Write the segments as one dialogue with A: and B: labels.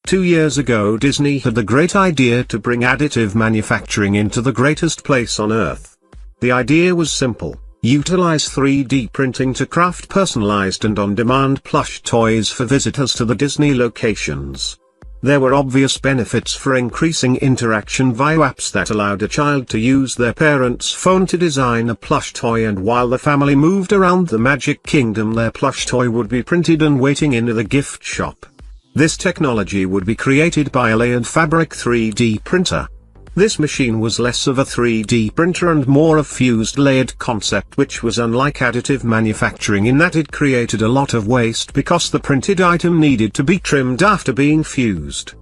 A: 2 years ago Disney had the great idea to bring additive manufacturing into the greatest place on Earth. The idea was simple: utilize 3D printing to craft personalized and on-demand plush toys for visitors to the Disney locations. There were obvious benefits for increasing interaction via apps that allowed a child to use their parents' phone to design a plush toy, and while the family moved around the Magic Kingdom their plush toy would be printed and waiting in the gift shop. This technology would be created by a layered fabric 3D printer. This machine was less of a 3D printer and more a fused layered concept, which was unlike additive manufacturing in that it created a lot of waste because the printed item needed to be trimmed after being fused.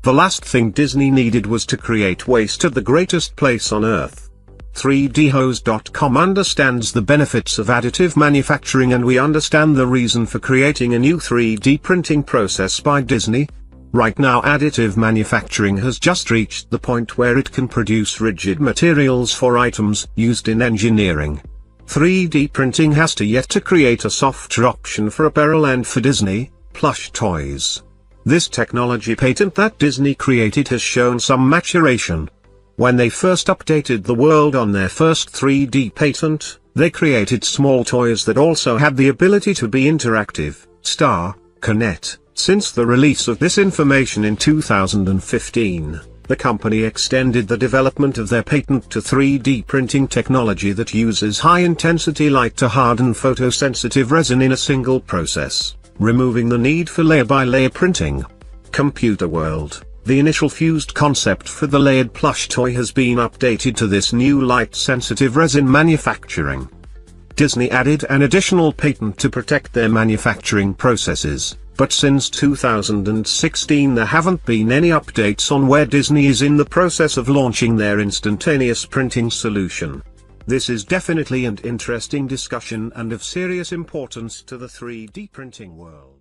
A: The last thing Disney needed was to create waste at the greatest place on Earth. 3dhose.com understands the benefits of additive manufacturing, and we understand the reason for creating a new 3D printing process by Disney. Right now additive manufacturing has just reached the point where it can produce rigid materials for items used in engineering. 3D printing has yet to create a softer option for apparel and for Disney, plush toys. This technology patent that Disney created has shown some maturation. When they first updated the world on their first 3D patent, they created small toys that also had the ability to be interactive, connect. Since the release of this information in 2015, the company extended the development of their patent to 3D printing technology that uses high-intensity light to harden photosensitive resin in a single process, removing the need for layer-by-layer printing. Computer World, the initial fused concept for the layered plush toy, has been updated to this new light-sensitive resin manufacturing. Disney added an additional patent to protect their manufacturing processes. But since 2016 there haven't been any updates on where Disney is in the process of launching their instantaneous printing solution. This is definitely an interesting discussion and of serious importance to the 3D printing world.